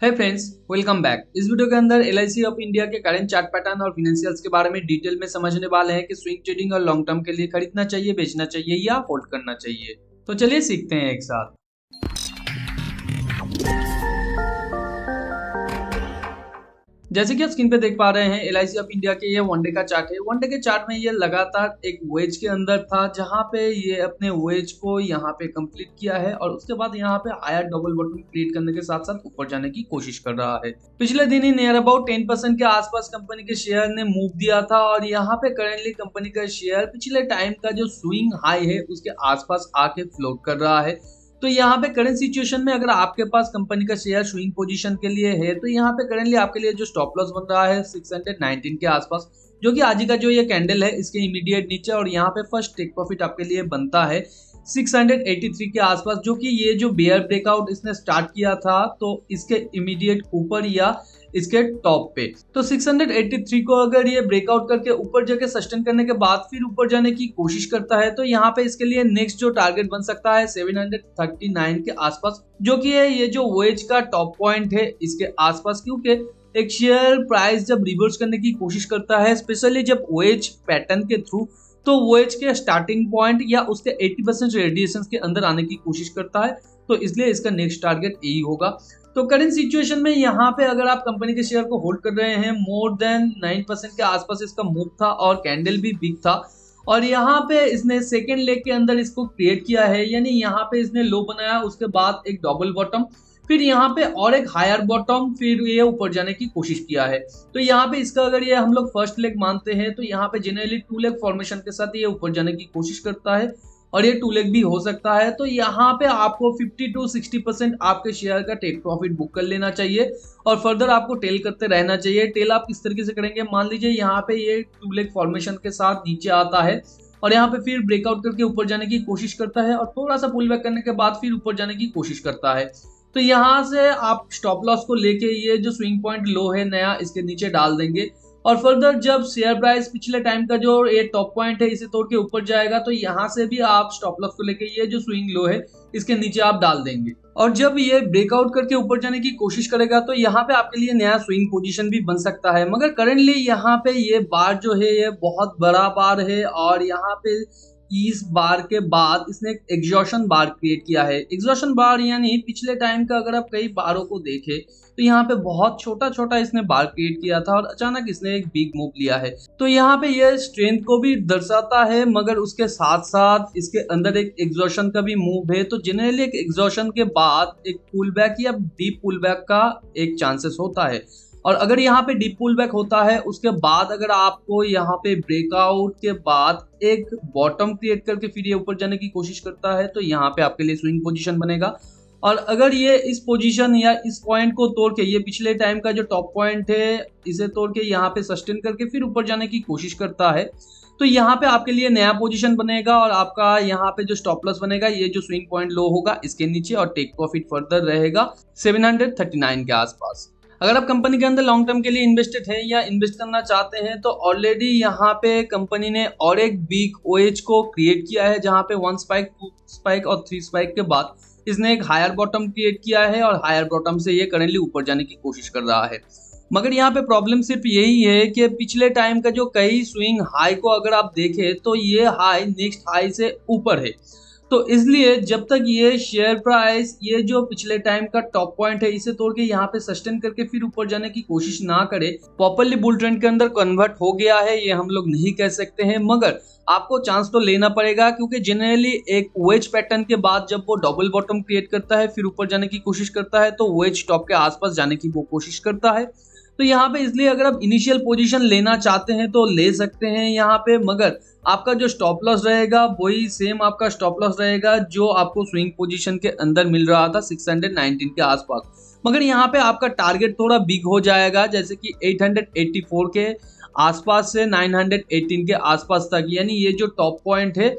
है friends, welcome back. इस video के अंदर एलआईसी ऑफ इंडिया के करंट चार्ट पैटर्न और फाइनेंशियल्स के बारे में डिटेल में समझने वाले हैं कि स्विंग ट्रेडिंग और लॉन्ग टर्म के लिए खरीदना चाहिए, बेचना चाहिए या होल्ड करना चाहिए। तो चलिए सीखते हैं एक साथ। जैसे कि आप स्क्रीन पे देख पा रहे हैं, एलआईसी ऑफ इंडिया के ये वनडे का चार्ट है। वनडे के चार्ट में ये लगातार एक वेज के अंदर था, जहां पे ये अपने वेज को यहाँ पे कंप्लीट किया है और उसके बाद यहाँ पे हायर डबल बॉटम क्रिएट करने के साथ साथ ऊपर जाने की कोशिश कर रहा है। पिछले दिन ही नियर अबाउट 10% के आसपास कंपनी के शेयर ने मूव दिया था और यहाँ पे करेंटली कंपनी का शेयर पिछले टाइम का जो स्विंग हाई है उसके आसपास आके फ्लोट कर रहा है। तो यहाँ पे करंट सिचुएशन में अगर आपके पास कंपनी का शेयर स्विंग पोजीशन के लिए है तो यहाँ पे करेंटली आपके लिए जो स्टॉप लॉस बन रहा है 619 के आसपास, जो कि आज का जो ये कैंडल है इसके इमीडिएट नीचे, और यहाँ पे फर्स्ट टेक प्रॉफिट आपके लिए बनता है 683 के आसपास, जो कि ये जो बेयर ब्रेकआउट इसने स्टार्ट किया था तो इसके इमीडिएट ऊपर या इसके टॉप पे। तो 683 को अगर ये ब्रेकआउट करके ऊपर जाके सस्टेन करने के बाद फिर ऊपर जाने की कोशिश करता है तो यहाँ पे इसके लिए नेक्स्ट जो टारगेट बन सकता है 739 के आसपास, जो कि है ये जो वेज का टॉप पॉइंट है इसके आसपास। क्योंकि एक शेयर प्राइस जब रिवर्स करने की कोशिश करता है, स्पेशली जब वेज पैटर्न के थ्रू, तो वेज के स्टार्टिंग पॉइंट या उसके 80% रेडिएशन के अंदर आने की कोशिश करता है, तो इसलिए इसका नेक्स्ट टारगेट यही होगा। तो करंट सिचुएशन में यहाँ पे अगर आप कंपनी के शेयर को होल्ड कर रहे हैं, मोर देन 9% के आसपास इसका मूव था और कैंडल भी बिग था, और यहाँ पे इसने सेकेंड लेग के अंदर इसको क्रिएट किया है, यानी यहाँ पे इसने लो बनाया, उसके बाद एक डबल बॉटम, फिर यहाँ पे और एक हायर बॉटम, फिर ये ऊपर जाने की कोशिश किया है। तो यहाँ पे इसका अगर ये हम लोग फर्स्ट लेग मानते हैं तो यहाँ पे जनरली टू लेग फॉर्मेशन के साथ ये ऊपर जाने की कोशिश करता है और ये टू लेग भी हो सकता है। तो यहाँ पे आपको 50 to 60% आपके शेयर का टेक प्रॉफिट बुक कर लेना चाहिए और फर्दर आपको टेल करते रहना चाहिए। टेल आप किस तरीके से करेंगे, मान लीजिए यहाँ पे ये टू लेग फॉर्मेशन के साथ नीचे आता है और यहाँ पे फिर ब्रेकआउट करके ऊपर जाने की कोशिश करता है और थोड़ा सा पुल बैक करने के बाद फिर ऊपर जाने की कोशिश करता है। तो यहाँ से आप स्टॉप लॉस को लेके ये जो स्विंग पॉइंट लो है नया, इसके नीचे डाल देंगे और फर्दर जब शेयर प्राइस पिछले टाइम का जो ये टॉप पॉइंट है इसे तोड़ के ऊपर जाएगा तो यहाँ से भी आप स्टॉप लॉस को लेके ये जो स्विंग लो है इसके नीचे आप डाल देंगे। और जब ये ब्रेकआउट करके ऊपर जाने की कोशिश करेगा तो यहाँ पे आपके लिए नया स्विंग पोजीशन भी बन सकता है। मगर करेंटली यहाँ पे ये बार जो है ये बहुत बड़ा बार है और यहाँ पे इस बार के बाद इसने एक एग्जॉशन बार क्रिएट किया है। एग्जॉशन बार यानी पिछले टाइम का अगर आप कई बारों को देखें तो यहाँ पे बहुत छोटा छोटा इसने बार क्रिएट किया था और अचानक इसने एक बिग मूव लिया है। तो यहाँ पे ये स्ट्रेंथ को भी दर्शाता है, मगर उसके साथ साथ इसके अंदर एक एग्जॉशन का भी मूव है। तो जनरली एक एग्जॉशन के बाद एक पुल बैक या डीप पुल बैक का एक चांसेस होता है, और अगर यहाँ पे डीप पुल बैक होता है उसके बाद अगर आपको यहाँ पे ब्रेकआउट के बाद एक बॉटम क्रिएट करके फिर ये ऊपर जाने की कोशिश करता है तो यहाँ पे आपके लिए स्विंग पोजीशन बनेगा। और अगर ये इस पोजीशन या इस पॉइंट को तोड़ के, ये पिछले टाइम का जो टॉप पॉइंट है इसे तोड़ के यहाँ पे सस्टेन करके फिर ऊपर जाने की कोशिश करता है तो यहाँ पे आपके लिए नया पोजीशन बनेगा और आपका यहाँ पे जो स्टॉप लॉस बनेगा ये जो स्विंग पॉइंट लो होगा इसके नीचे और टेक प्रॉफिट फर्दर रहेगा 739 के आसपास। अगर आप कंपनी के अंदर लॉन्ग टर्म के लिए इन्वेस्टेड हैं या इन्वेस्ट करना चाहते हैं तो ऑलरेडी यहाँ पे कंपनी ने और एक बिग ओएच को क्रिएट किया है, जहाँ पे 1 स्पाइक 2 स्पाइक और 3 स्पाइक के बाद इसने एक हायर बॉटम क्रिएट किया है और हायर बॉटम से ये करेंटली ऊपर जाने की कोशिश कर रहा है। मगर यहाँ पे प्रॉब्लम सिर्फ यही है कि पिछले टाइम का जो कई स्विंग हाई को अगर आप देखें तो ये हाई नेक्स्ट हाई से ऊपर है। तो इसलिए जब तक ये शेयर प्राइस ये जो पिछले टाइम का टॉप पॉइंट है इसे तोड़ के यहाँ पे सस्टेन करके फिर ऊपर जाने की कोशिश ना करे, प्रॉपर्ली बुल ट्रेंड के अंदर कन्वर्ट हो गया है ये हम लोग नहीं कह सकते हैं, मगर आपको चांस तो लेना पड़ेगा। क्योंकि जनरली एक वेज पैटर्न के बाद जब वो डबल बॉटम क्रिएट करता है फिर ऊपर जाने की कोशिश करता है तो वेज टॉप के आसपास जाने की वो कोशिश करता है। तो यहाँ पे इसलिए अगर आप इनिशियल पोजीशन लेना चाहते हैं तो ले सकते हैं यहाँ पे, मगर आपका जो स्टॉप लॉस रहेगा वही सेम आपका स्टॉप लॉस रहेगा जो आपको स्विंग पोजीशन के अंदर मिल रहा था 619 के आसपास। मगर यहाँ पे आपका टारगेट थोड़ा बिग हो जाएगा, जैसे कि 884 के आसपास से 918 के आसपास तक, यानी ये जो टॉप पॉइंट है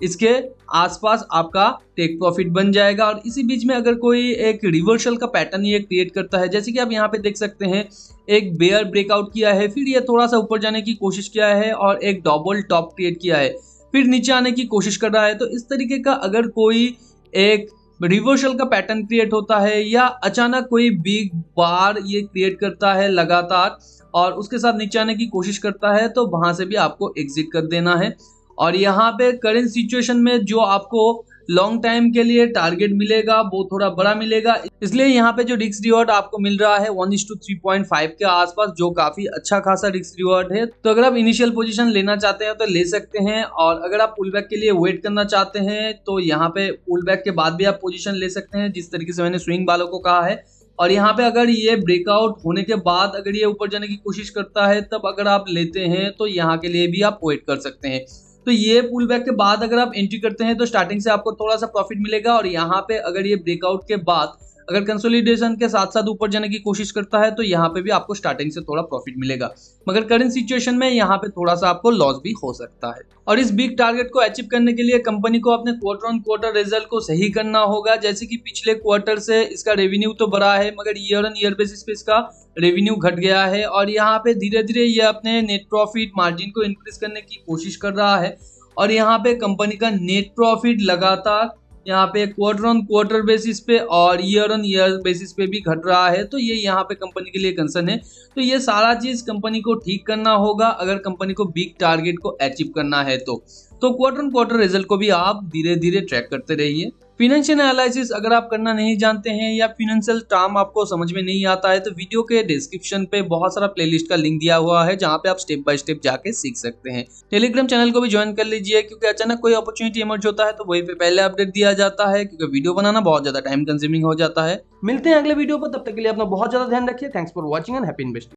इसके आसपास आपका टेक प्रॉफिट बन जाएगा। और इसी बीच में अगर कोई एक रिवर्सल का पैटर्न ये क्रिएट करता है, जैसे कि आप यहाँ पे देख सकते हैं एक बेयर ब्रेकआउट किया है, फिर ये थोड़ा सा ऊपर जाने की कोशिश किया है और एक डबल टॉप क्रिएट किया है, फिर नीचे आने की कोशिश कर रहा है। तो इस तरीके का अगर कोई एक रिवर्सल का पैटर्न क्रिएट होता है या अचानक कोई बिग बार ये क्रिएट करता है लगातार और उसके साथ नीचे आने की कोशिश करता है, तो वहां से भी आपको एग्जिट कर देना है। और यहाँ पे करंट सिचुएशन में जो आपको लॉन्ग टाइम के लिए टारगेट मिलेगा वो थोड़ा बड़ा मिलेगा, इसलिए यहाँ पे जो रिस्क रिवॉर्ड आपको मिल रहा है 1:3.5 के आसपास, जो काफी अच्छा खासा रिस्क रिवॉर्ड है। तो अगर आप इनिशियल पोजीशन लेना चाहते हैं तो ले सकते हैं, और अगर आप पुल बैक के लिए वेट करना चाहते हैं तो यहाँ पे पुल बैक के बाद भी आप पोजीशन ले सकते हैं, जिस तरीके से मैंने स्विंग वालों को कहा है। और यहाँ पे अगर ये ब्रेकआउट होने के बाद अगर ये ऊपर जाने की कोशिश करता है, तब अगर आप लेते हैं तो यहाँ के लिए भी आप वेट कर सकते हैं। तो ये पुल बैक के बाद अगर आप एंट्री करते हैं तो स्टार्टिंग से आपको थोड़ा सा प्रॉफिट मिलेगा, और यहाँ पे अगर ये ब्रेकआउट के बाद अगर कंसोलिडेशन के साथ साथ ऊपर जाने की कोशिश करता है तो यहाँ पे भी आपको स्टार्टिंग से थोड़ा प्रॉफिट मिलेगा, मगर करंट सिचुएशन में यहाँ पे थोड़ा सा आपको लॉस भी हो सकता है। और इस बिग टारगेट को अचीव करने के लिए कंपनी को अपने क्वार्टर ऑन क्वार्टर रिजल्ट को सही करना होगा। जैसे कि पिछले क्वार्टर से इसका रेवेन्यू तो बढ़ा है, मगर ईयर ऑन ईयर बेसिस पे इसका रेवेन्यू घट गया है, और यहाँ पे धीरे धीरे ये अपने नेट प्रॉफिट मार्जिन को इंक्रीज करने की कोशिश कर रहा है। और यहाँ पे कंपनी का नेट प्रॉफिट लगातार यहाँ पे क्वार्टर ऑन क्वार्टर बेसिस पे और ईयर ऑन ईयर बेसिस पे भी घट रहा है, तो ये यहाँ पे कंपनी के लिए कंसर्न है। तो ये सारा चीज कंपनी को ठीक करना होगा अगर कंपनी को बिग टारगेट को अचीव करना है। तो क्वार्टर ऑन क्वार्टर रिजल्ट को भी आप धीरे धीरे ट्रैक करते रहिए। फिनेंशियल एनालिसिस अगर आप करना नहीं जानते हैं या फिनेंशियल टर्म आपको समझ में नहीं आता है, तो वीडियो के डिस्क्रिप्शन पे बहुत सारा प्लेलिस्ट का लिंक दिया हुआ है, जहां पे आप स्टेप बाय स्टेप जाके सीख सकते हैं। टेलीग्राम चैनल को भी ज्वाइन कर लीजिए, क्योंकि अचानक कोई अपॉर्चुनिटी इमर्ज होता है तो वहीं पे पहले अपडेट दिया जाता है, क्योंकि वीडियो बनाना बहुत ज्यादा टाइम कंज्यूमिंग हो जाता है। मिलते हैं अगले वीडियो पर, तब तक के लिए अपना बहुत ज्यादा ध्यान रखिए। Thanks for watching and happy investing.